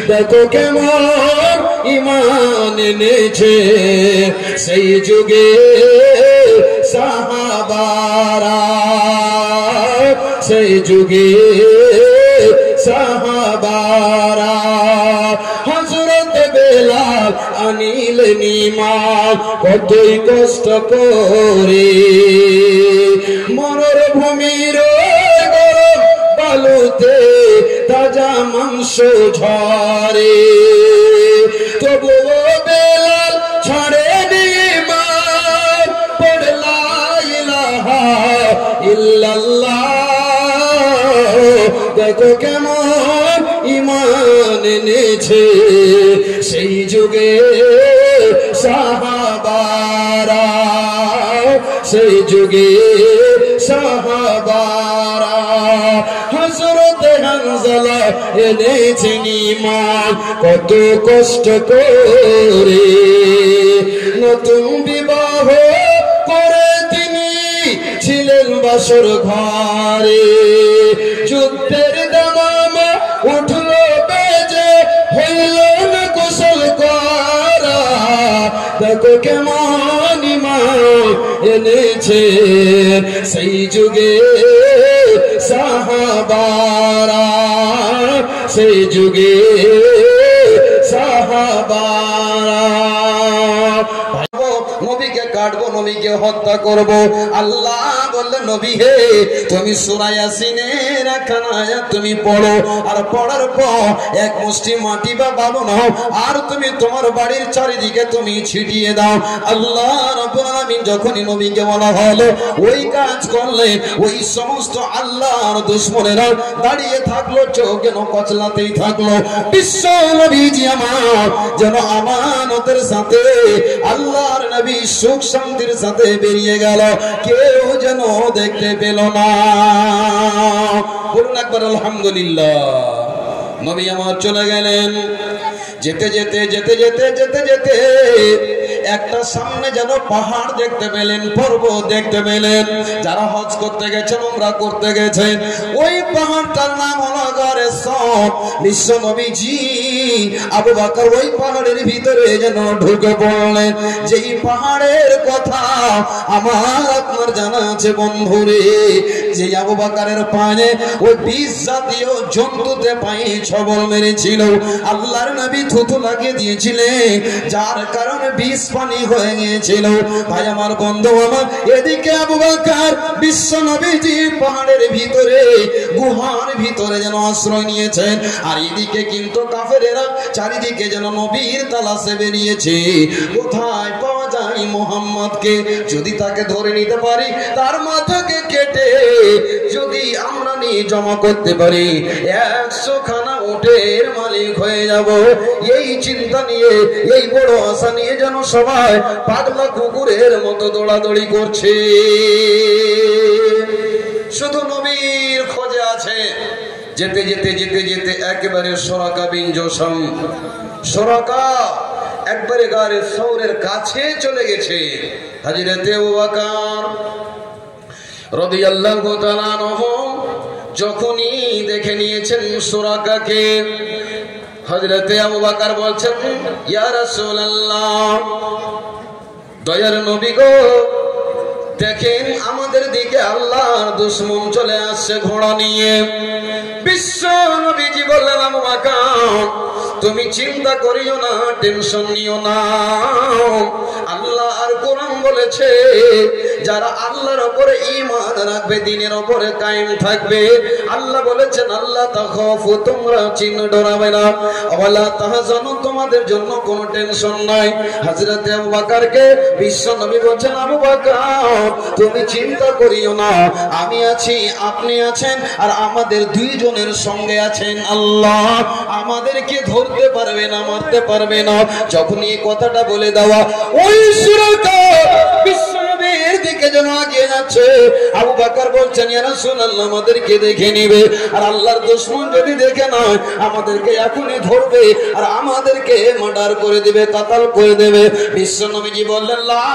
দেখো কেমন ঈমান এনেছে সেই যুগে সাহাবারা, সেই যুগে সাহাবারা। হযরত বেলাল আনিলেন ঈমান কতই কষ্ট করে, মরুভূমির গরম বালুতে তাজা মাংস ঝরে, তবুও বেলাল ছাড়েনি ঈমান, পড়ে লা ইলাহা ইল্লাল্লাহ। দেখো কেমন ঈমান এনেছে সেই যুগে সাহাবারা, সেই যুগে সাহাবারা। হযরত হানজালা এনেছেন ঈমান কত কষ্ট করে, নতুন বিবাহ করে তিনি ছিলেন বাসর ঘরে, যুদ্ধের দামামা উঠল বেজে হইল না কুশল করা। দেখো কেমন ঈমান এনেছে সেই যুগে সাহাবারা, সেই যুগে সাহাবারা। নবীকে কাটবো, নবীকে হত্যা করব। আল্লাহ বললেন নবী হে তুমি সূরা ইয়াসিনের একখানা আয়াত তুমি পড়ো, আর পড়ার পর এক মুষ্টি মাটি বা বালু নাও আর তুমি তোমার বাড়ির চারিদিকে তুমি ছিটিয়ে দাও। আল্লাহ রাব্বুল আলামিন যখনই নবীকে বলা হলো ওই কাজ করলে ওই সমস্ত আল্লাহর দুশমনেরা দাঁড়িয়ে থাকলো, চোখ যেন কচলাতেই থাকলো। বিশ্ব নবীজি আমার যেন আমানতের সাথে আল্লাহর নবী সুখ শান্তির সাথে বেরিয়ে গেল, কেউ যেন দেখতে পেল না। বলুন একবার আলহামদুলিল্লাহ। নবী আমার চলে গেলেন, যেতে যেতে যেতে যেতে যেতে যেতে একটা সামনে যেন পাহাড় দেখতে পেলেন, পর্বত দেখতে পেলেন। যারা হজ করতে গেছেন, উমরা করতে গেছেন, ওই পাহাড়টার নাম হলো গারে সওর। বিশ্ব নবীজি আবু বকর ওই পাহাড়ের ভিতরে যেন ঢুকে পড়লেন। যেই পাহাড়ের কথা আমার আপনার জানা আছে বন্ধুরে, যে আবু বকরের পায়ে ওই 20 জাতীয় জন্তুতে পায়ে ছবল মেরেছিল, আল্লাহর নবী থুতু লাগিয়ে দিয়েছিলেন, যার কারণে 20 পানি হয়ে গিয়েছিল। ভাই আমার, বন্ধু আমার, এদিকে আবু বকর বিশ্ব নবীজি পাহাড়ের ভিতরে গুহার ভিতরে যেন আশ্রয় নিয়েছেন, আর এদিকে কিন্তু কাফেরেরা চারিদিকে যেন নবীর তালাশে বেরিয়েছে। কোথায় পাওয়া যায় মুহাম্মদকে? যদি তাকে ধরে নিতে পারি, তার মাথাকে কেটে যদি আমরা নিয়ে জমা করতে পারি, 100 খানা উটের মালিক হয়ে যাব। এই চিন্তা নিয়ে, এই বড় আশা নিয়ে যেন সবাই পাগলা কুকুরের মতো দৌড়াদৌড়ি করছে, শুধু নবীর খোঁজে আছে। যেতে যেতে যেতে যেতে একেবারে সুরাকা বিন জোশম, সুরাকা একবারে গারে সওরের কাছে চলে গেছে। হযরত আবু বকর রাদিয়াল্লাহু তাআলা আনহু যখনই দেখে নিয়েছেন সুরাকাকে, হযরত আবু বকর বলছেন, ইয়া রাসূলুল্লাহ, দয়ার নবী গো, দেখেন আমাদের দিকে আল্লাহর দুশমন চলে আসছে ঘোড়া নিয়ে। বিশ্ব নবীজি বললেন, আবু বকর তুমি চিন্তা করিও না, টেনশন নিও না। আল্লাহ আর কোরআন বলেছে, যারা আল্লাহর উপরে ঈমান রাখবে, দ্বীনের উপরে কায়েম থাকবে, আল্লাহ বলেছেন আল্লাহ তাখাফু, তোমরা চিন্তা ডরাবে না, ওয়ালা তাহজানু, তোমাদের জন্য কোনো টেনশন নাই। হযরত আবু বকরকে বিশ্ব নবী বলেন, আবু বকর তুমি চিন্তা করিও না, আমি আছি, আপনি আছেন, আর আমাদের দুইজনের সঙ্গে আছেন আল্লাহ, আমাদেরকে ধরতে পারবে না, মারতে পারবে না। যখন এই কথাটা বলে দেওয়া, ওই সুরাকা বিশ্ব নবীর দিকে যেন এগিয়ে যাচ্ছে। আবু বকর বলছেন, ইয়া রাসূলুল্লাহ, আমাদেরকে দেখে নেবে, আর আল্লাহর দুশমন যদি দেখে না আমাদেরকে এখনই ধরবে আর আমাদেরকে মার্ডার করে দিবে, কাতাল করে দেবে। বিশ্বনবীজি বললেন, লা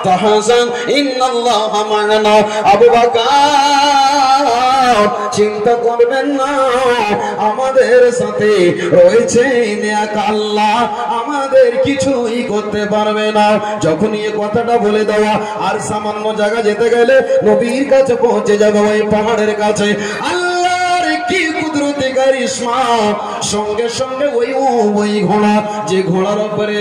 তাহজান ইন্নাল্লাহা মা'ানা। আবু বকর, চিন্তা করবেন না, আমাদের সাথে রয়েছে নেক আল্লাহ, আমাদের কিছুই করতে পারবে না। যখন এই কথাটা বলে দেওয়া, আর সামান্য জায়গা যেতে গেলে নবীর কাছে পৌঁছে যাবে, ওই পাহাড়ের কাছে। আল্লাহর কি কুদরতি কারিশমা! সঙ্গে সঙ্গে ওই ঘোড়া, যে ঘোড়ার উপরে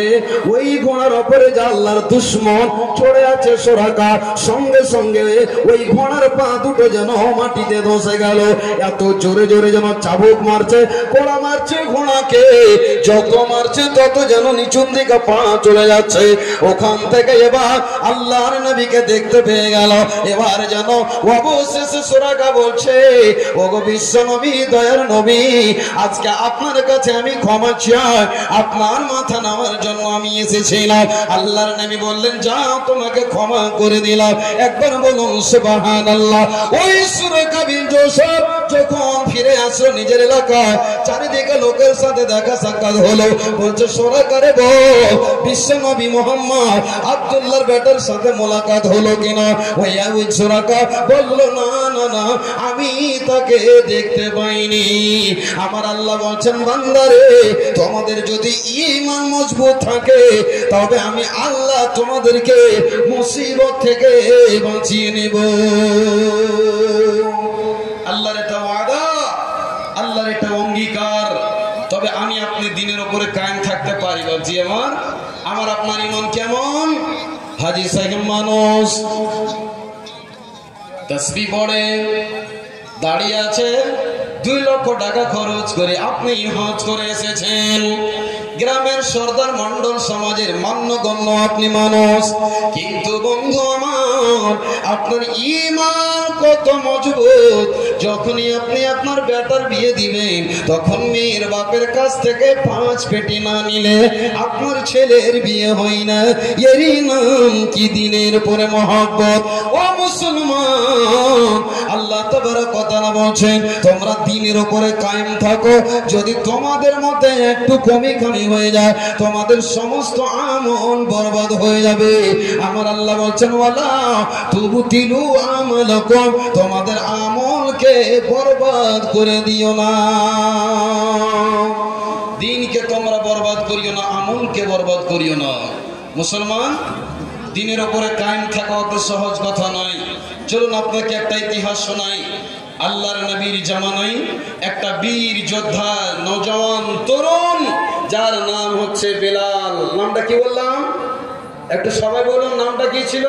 যে আল্লাহর দুশমন চড়ে আছে সুরাকা, সঙ্গে সঙ্গে ওই ঘোড়ার পা দুটো যেন মাটিতে ধসে গেল। এত জোরে জোরে যেন চাবুক মারছে, কোড়া মারছে ঘোড়াকে, যত মারছে তত যেন নিচুন দিকে পা চলে যাচ্ছে। ওখান থেকে এবার আল্লাহর নবীকে দেখতে পেয়ে গেল। এবার যেন অবশেষে সুরাকা বলছে, ওগো বিশ্ব নবী, দয়ার নবী, আজকে আপনার কাছে আমি ক্ষমা চাই, আপনার মাথা নেওয়ার জন্য আমি এসেছিলাম। আল্লাহর নবী বললেন, যাও, তোমাকে ক্ষমা করে দিলাম। একবার বলুন সুবহানাল্লাহ। ওই সুরাকা বিন যোসেফ যখন ফিরে আসলো নিজের এলাকায়, চারিদিকে লোকের সাথে দেখা সাক্ষাৎ হলো। বলছে, সুরাকারে বল, বিশ্ব নবী মুহাম্মদ আব্দুল্লাহর বেটার সাথে মোলাকাত হলো কিনা? ওই সুরাকা বলল, না না না, আমি তাকে দেখতে পাইনি। আমার আল্লাহ বলছেন, বান্দারে, তোমাদের যদি ঈমান মজবুত থাকে তবে আমি আল্লাহ তোমাদেরকে মুসিবত থেকে বাঁচিয়ে নেব। আল্লাহর এটা ওয়াদা, আল্লাহর এটা অঙ্গীকার। তবে আমি আপনি দিনের উপরে কায়েম থাকতে পারি। বাবজি আমার আপনার ঈমান কেমন? হাজী সাহেব মানুষ তাসবিহ পড়ে, দাঁড়িয়ে আছে, 2 লক্ষ টাকা খরচ করে আপনি হজ করে এসেছেন। গ্রামের সর্দার মন্ডল সমাজের মান্যগণ্য আপনি মানুষ, কিন্তু বন্ধু আমার, আপনার ঈমান কত মজবুত! যখনই আপনি আপনার বেটার বিয়ে দিবেন, তখন মেয়ের বাপের কাছ থেকে 5 পেটি না নিলে আপনার ছেলের বিয়ে হয় না। এরই নাম কি দিনের পরে মহব্বত? ও মুসলমান, আল্লাহ তাবারক ওয়া তাআলা বলছেন, তোমরা দিনের উপরে কায়েম থাকো। যদি তোমাদের মধ্যে একটু কমি কামি হয়ে যায়, তোমাদের সমস্ত আমল বরবাদ হয়ে যাবে। আমার আল্লাহ বলছেন, ওয়ালা তুবতিলু আমালাকুম, তোমাদের আমলকে বরবাদ করে দিও না। দিনকে তোমরা বরবাদ করিও না, আমলকে বরবাদ করিও না। মুসলমান, দিনের উপরে কায়েম থাকা অত সহজ কথা নয়। চলুন আপনাকে একটা ইতিহাস শোনাই। আল্লাহর নবীর জামানায় একটা বীর যোদ্ধা, নওজওয়ান তরুণ, যার নাম হচ্ছে বেলাল। নামটা কি বললাম? একটু সবাই বলুন, নামটা কি ছিল?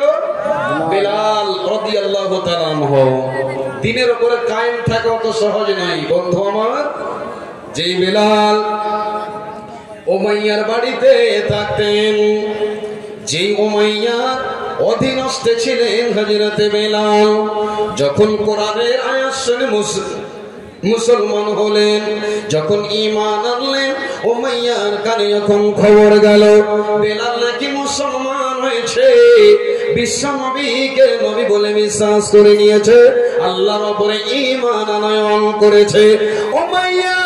বেলাল রাদিয়াল্লাহু তাআলা আনহু। দিনের উপরে কায়েম থাকা অত সহজ নয় বন্ধু আমার। যেই বেলাল উমাইয়ার বাড়িতে থাকতেন, যেই উমাইয়ার অধীনস্থে ছিলেন হযরতে বেলাল, যখন কোরআনের আয়াত শুনে মুসলমান হলেন, যখন ঈমান আনলেন, উমাইয়ার কানে যখন খবর গেল বেলাল নাকি মুসলমান হয়েছে, বিশ্ব নবীকে নবী বলে বিশ্বাস করে নিয়েছে, আল্লাহর উপরে ঈমান আনয়ন করেছে, উমাইয়া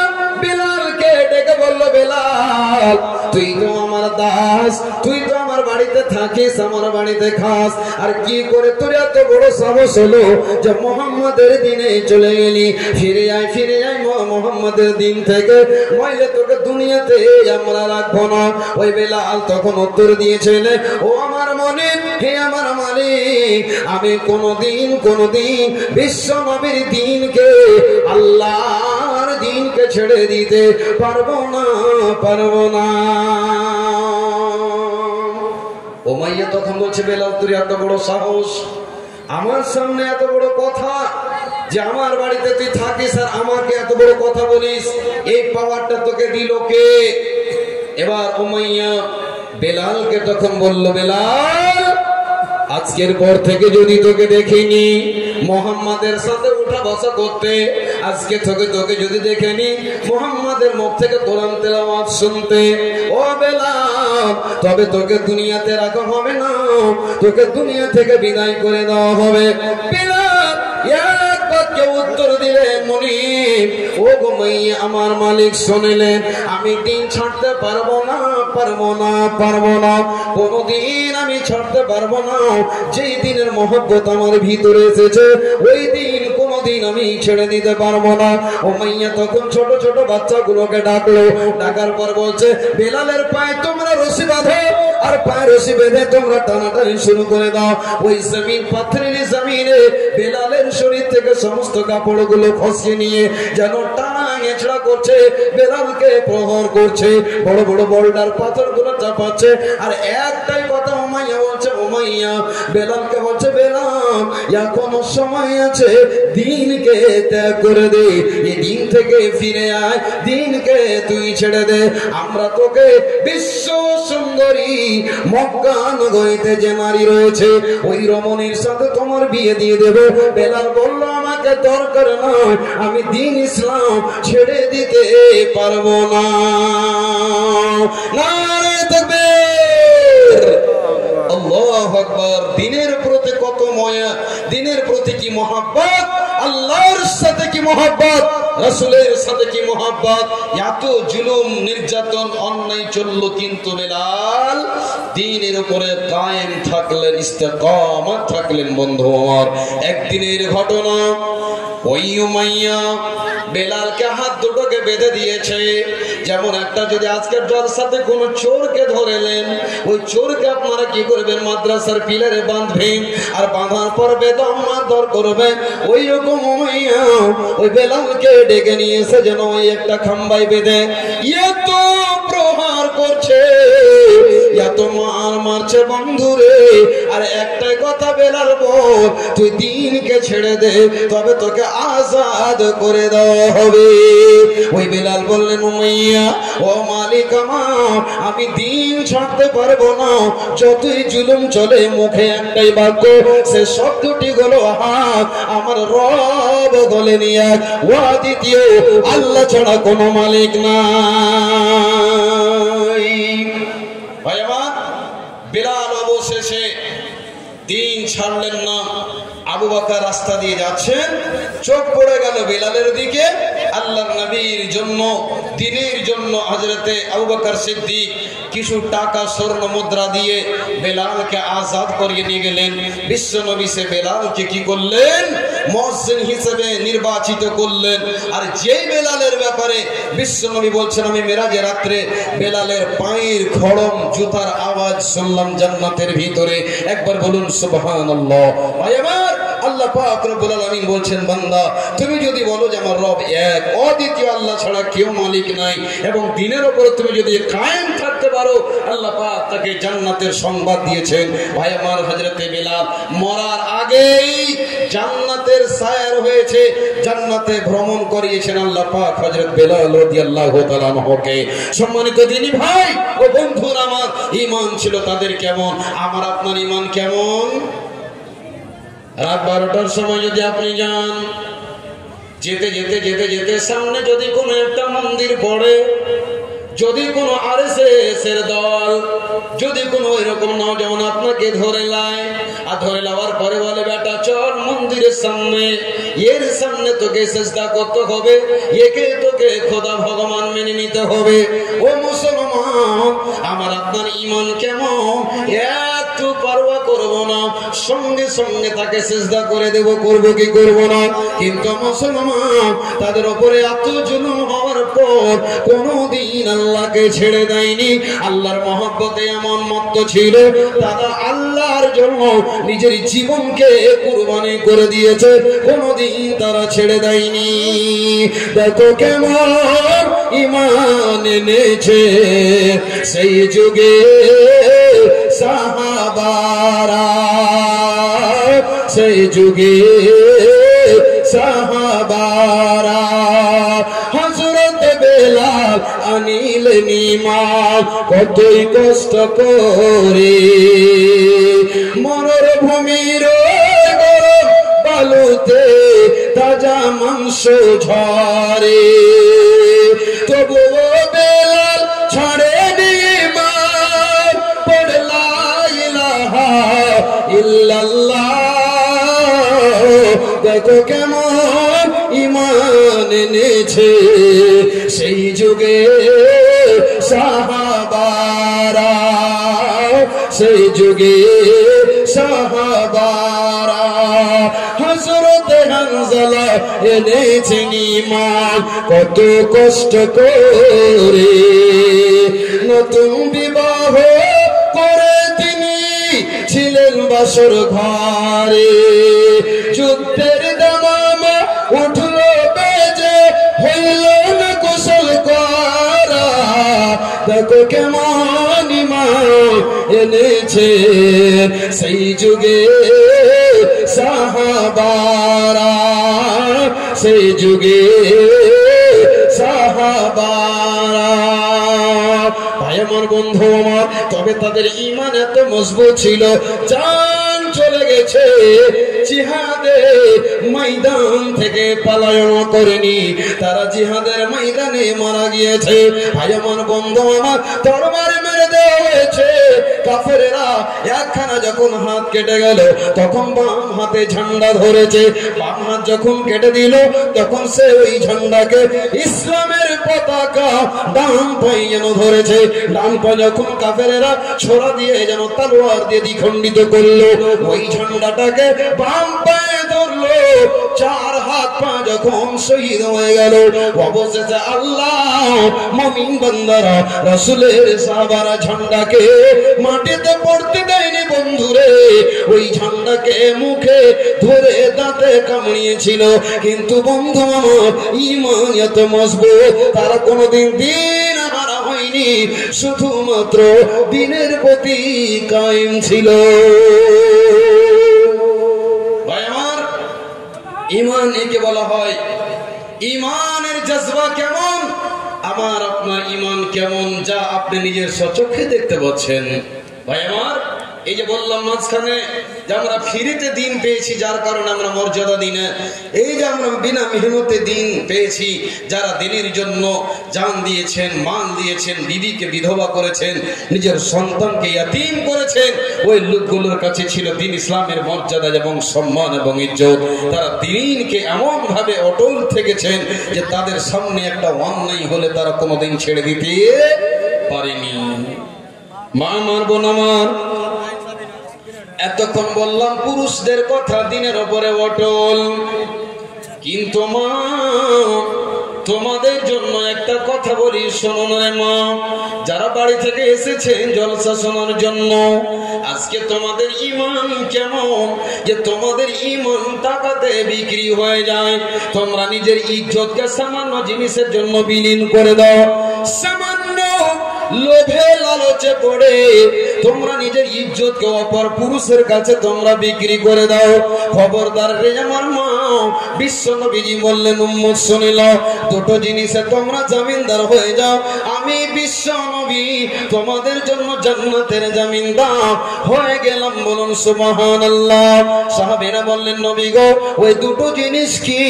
বেলালকে ডেকে বলল, বেলাল, তুই তো আমার দাস, তুই তো আমার বাড়িতে থাকিস, আমার বাড়িতে খাস, আর কি করে তোর এত বড় সাহস হলো যে মুহাম্মাদের দিনে চলে গেলি? ফিরে আয়, ফিরে আয় মুহাম্মাদের দিন থেকে, নইলে তোকে দুনিয়াতে আমরা রাখবো না। ওই বেলাল তখন উত্তর দিয়েছিল, ও আমার মালিক, হে আমার মালিক, আমি কোনদিন বিশ্ব নবীর দিনকে, আল্লাহর দিনকে ছেড়ে দিতে পারবো না। উমাইয়া তখন বলছে, বেলাল, তোর এত বড় সাহস, আমার সামনে এত বড় কথা, যে আমার বাড়িতে তুই থাকিস আর আমাকে এত বড় কথা বলিস, এই পাওয়ারটা তোকে দিল কে? এবার উমাইয়া বেলালকে তখন বলল, বেলাল, আজকের পর থেকে যদি তোকে দেখিনি মুহাম্মাদের সাথে উঠা বসা করতে, আজকে তোকে যদি দেখেনি মুহাম্মাদের মুখ থেকে কোরআন তেলাওয়াত শুনতে, ও বেলাল, তবে তোকে দুনিয়াতে রাখা হবে না, তোকে দুনিয়া থেকে বিদায় করে দেওয়া হবে। বেলাল উত্তর দিলেন, মুনিব, ও গো মাইয়া, আমার মালিক শুনলেন, আমি দিন ছাড়তে পারবো না, কোনদিন আমি ছাড়তে পারবো না। যেই দিনের মহব্বত আমার ভিতরে এসেছে ওই দিন কোনদিন আমি ছেড়ে দিতে পারবো না। ও মাইয়া তখন ছোট ছোট বাচ্চাগুলোকে ডাকলো, ডাকার পর বলছে, বেলালের পায়ে তোমরা রশি বাঁধো, আর পায়ে রশি বেঁধে তোমরা টানাটানি শুরু করে দাও। ওই জমিন, পাথরের জমিনে বেলালের শরীর থেকে সমস্ত কাপড়গুলো খসিয়ে নিয়ে যেন টানা এছড়া করছে, বেলালকে প্রহার করছে, বড় বড় বোল্ডার পাথরগুলো চাপাচ্ছে। আর একটাই কথা উমাইয়া বলছে, উমাইয়া বেলালকে বলছে, বেলাল এখনো সময় আছে, দিনকে ত্যাগ করে দে, এই দিন থেকে ফিরে আয়, দিনকে তুই ছেড়ে দে। আমরা তোকে বিশ্ব সুন্দরী মক্কা নগরীতে যে নারী রয়েছে ওই রমণীর সাথে তোমার বিয়ে দিয়ে দেব। বেলাল বলল, আমাকে দরকার নয়, আমি দিন ইসলাম ছেড়ে দিতে পারবো না। নারে তাকবীর, আল্লাহু আকবার। দিনের প্রতি কত মায়া, দিনের প্রতি কি মহব্বত, আল্লাহর সাথে কি মহব্বত, রাসূলের সাথে কি মহব্বত। এত জুলুম নির্যাতন অন্যায় চললো, কিন্তু বেলাল দ্বীনের উপরে কায়েম থাকলেন, ইস্তেকামত থাকলেন। বন্ধু আমার, একদিনের ঘটনা, ওই উমাইয়া বেলালকে হাত দুটোকে বেঁধে দিয়েছে। যেমন একটা যদি আজকের জলসাতে কোন চোরকে ধরেলেন, ওই চোরকে আপনারা কি করবেন, মাদ্রাসার পিলারে বাঁধবেন, আর বাঁধার পর বেদম মারধর করবেন। ওই রকম উমাইয়া ওই বেলালকে ডেকে নিয়ে এসে যেন ওই একটা খাম্বায় বেঁধে এত প্রহার করছে, এত মারছে বন্ধুরে। আর একটাই কথা বেলাল বল, তুই দিনকে ছেড়ে দে, তবে তোকে আজাদ করে দেওয়া হবে। ওই বেলাল বললেন, উমাইয়া, ও মালিক আমার, আমি দিন ছাড়তে পারবো না, যতই জুলুম চলে। মুখে একটাই বাক্য, সে শব্দটি হলো হক, আমার রব বলে নিয়ে, ও দ্বিতীয় আল্লাহ ছাড়া কোনো মালিক নাই। ভাই আমার, বেলাল অবশেষে দিন ছাড়লেন না। আবু বকর রাস্তা দিয়ে যাচ্ছেন, চোখ পড়ে গেল বেলালের দিকে। আল্লাহর নবীর জন্য, দ্বীনের জন্য হযরতে আবু বকর সিদ্দিক কিছু টাকা স্বর্ণ মুদ্রা দিয়ে বেলালকে আজাদ করিয়ে নিয়ে গেলেন। বিশ্ব নবী সে বেলালকে কি করলেন, মুয়াজ্জিন হিসেবে নির্বাচিত করলেন। আর যেই বেলালের ব্যাপারে বিশ্ব নবী বলছেন, আমি মেরাজের রাত্রে বেলালের পায়ের খড়ম জুতার আওয়াজ শুনলাম জান্নাতের ভিতরে। একবার বলুন সুবহানাল্লাহ। ভাই আমার, আল্লাহ পাক রব্বুল আলামিন বলছেন, বান্দা তুমি যদি বলো যে আমার রব এক, অদ্বিতীয়, আল্লাহ ছাড়া কেউ মালিক নাই, এবং দ্বীনের উপরে তুমি যদি কায়েম থাকতে পারো, আল্লাহ পাক তাকে জান্নাতের সংবাদ দিয়েছেন। ভাই আমার, হযরতে বেলাল মরার আগেই জান্নাতের সায়র হয়েছে, জান্নাতে ভ্রমণ করিয়েছেন আল্লাহ পাক হযরত বেলাল রাদিয়াল্লাহু তাআলা আনহুকে। সম্মানিত দ্বীনী ভাই ও বন্ধুরা আমার, ঈমান ছিল তাদের কেমন, আমার আপনার ঈমান কেমন? রাত 12টার সময় যদি আপনি যান, যেতে যেতে যেতে যেতে সামনে যদি কোনো একটা মন্দির পড়ে, যদি কোনো আরএসএসের দল, যদি কোনো এরকম নওজওয়ান আপনাকে ধরে লায়, আর ধরে লাওয়ার পরে বলে, বেটা চল মন্দিরের সামনে, এর সামনে তোকে সিজদা করতে হবে, একে তোকে খোদা ভগবান মেনে নিতে হবে। ও মুসলমান, আমার আপনার ঈমান কেমন? একটু পারওয়া করব না, সঙ্গে সঙ্গে তাকে সিজদা করে দেব, করব কি করব না। কিন্তু মুসলমান, তাদের উপরে এত জুলুম হওয়ার পর কোনদিন আল্লাহকে ছেড়ে দেয়নি। আল্লাহর মহব্বতে এমন মত্ত ছিল, তারা আল্লাহর জন্য নিজের জীবনকে কুরবানি করে দিয়েছে, কোনদিন তারা ছেড়ে দেয়নি। দেখো কেমন ঈমান এনেছে সেই যুগে সাহাবারা, সেই যুগে সাহাবারা। হযরত বেলাল আনিলেন ঈমান কতই কষ্ট করে, মরুভূমির গরম বালুতে তাজা মাংস ঝরে, তবুও বেলাল ছাড়েনি ঈমান, পড়ে লা ইলাহা ইল্লাল্লাহ। দেখো কেমন ঈমান এনেছে সেই যুগে সাহাবারা, সেই যুগে সাহাবারা। হযরত হানজালা এনেছেন ঈমান কত কষ্ট করে, নতুন বিবাহ করে তিনি ছিলেন বাসর ঘরে। যুদ্ধের দামামা উঠলো বেজে, হইল না কুশল করা। দেখো কেমন ঈমান এনেছে সেই যুগে সাহাবারা, সেই যুগে সাহাবারা। ভাই আমার, বন্ধু আমার, তবে তাদের ঈমান এত মজবুত ছিল, জান চলে গেছে জিহাদে ময়দান থেকে পলায়ন করেনি, তারা জিহাদের ময়দানে মারা গিয়েছে। ভাই আমার, বন্ধু আমার, তরবার মেরে দেওয়া হয়েছে। কাফেরেরা একখানা যখন হাত কেটে গেল, তখন বাম হাতে ঝান্ডা ধরেছে। বাম হাত যখন কেটে দিল, তখন সে ওই ঝান্ডাকে ইসলামের পতাকা ডান পায়ে যেন ধরেছে। ডান পা যখন কাফেরেরা ছোড়া দিয়ে যেন তলোয়ার দিয়ে দ্বিখণ্ডিত করলো, ওই ঝান্ডাটাকে বাম পায়ে ধরলো। চার হাত পা যখন শহীদ হয়ে গেল, অবশেষে আল্লাহ মুমিন বান্দারা, রাসূলের সাহাবারা ঝান্ডাকে মাটিতে পড়তে দেয়নি বন্ধুরে। ওই ঝান্ডাকে মুখে ধরে দাঁতে কামড়িয়েছিল, কিন্তু বন্ধু আমার, ঈমান এত মজবুত, তারা কোনোদিন দিন হারা হয়নি, শুধুমাত্র দিনের প্রতি কায়েম ছিল। ভাই আমার, ঈমান একে বলা হয়। ঈমানের জজবা কেমন? আমার আপনার ঈমান কেমন, যা আপনি নিজের স্বচক্ষে দেখতে পাচ্ছেন। ভাই আমার, এই যে বললাম মাঝখানে যে আমরা ফ্রিতে দিন পেয়েছি, যার কারণে আমরা মর্যাদা দিই না। এই যে আমরা বিনা মেহনতে দিন পেয়েছি, যারা দিনের জন্য জান দিয়েছেন, মাল দিয়েছেন, বিবিকে বিধবা করেছেন, নিজের সন্তানকে ইয়াতীম করেছেন, ওই লোকগুলোর কাছে ছিল দিন ইসলামের মর্যাদা এবং সম্মান এবং ইজ্জত। তারা দিনকে এমন ভাবে অটল থেকেছেন যে তাদের সামনে একটা অন্যায় হলে তারা কোনোদিন ছেড়ে দিতে পারেনি। মা আমার, বোন আমার, এতক্ষণ বললাম পুরুষদের কথা, দিনের উপরে অটল। কিন্তু মা, তোমাদের জন্য একটা কথা বলি, শোনো রে মা। যারা বাড়ি থেকে এসেছেন জলসা শোনার জন্য, আজকে তোমাদের ঈমান কেমন যে তোমাদের ঈমান টাকাতে বিক্রি হয়ে যায়। তোমরা নিজের ইজ্জতকে সামান্য জিনিসের জন্য বিলীন করে দাও। সামান্য লোভে লালচে পড়ে তোমরা নিজের ইজ্জতকে অপর পুরুষের কাছে তোমরা বিক্রি করে দাও। খবরদার রে আমার মা, বিশ্ব নবীজি বললেন, উম্মত শুনে নাও, দুটো জিনিসে তোমরা জামিনদার হয়ে যাও। আমি বিশ্ব নবী তোমাদের জন্য জান্নাতের জামিনদার হয়ে গেলাম। বলুন সুবহানাল্লাহ। সাহাবীরা বললেন, নবী গো, ওই দুটো জিনিস কি?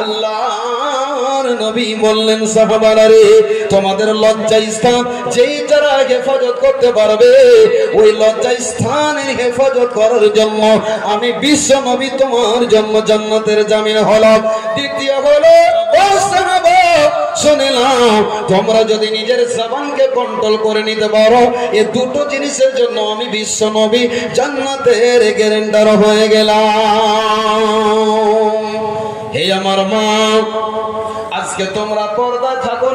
আল্লাহর নবী বললেন, সাহাবারা রে, তোমাদের লজ্জা স্থান যেই যারা হেফাজত করতে পারবে, ওই লজ্জা স্থানের হেফাজত করার জন্য আমি বিশ্ব নবী তোমার জন্য জান্নাতের জামিন হলাম। দ্বিতীয় হলো, ও সাহাবা শুনে নাও, তোমরা যদি নিজের জবানকে কন্ট্রোল করে নিতে পারো, এই দুটো জিনিসের জন্য আমি বিশ্ব নবী জান্নাতের গ্যারান্টার হয়ে গেলাম। হে আমার মা, আজকে তোমরা পর্দা থাকো।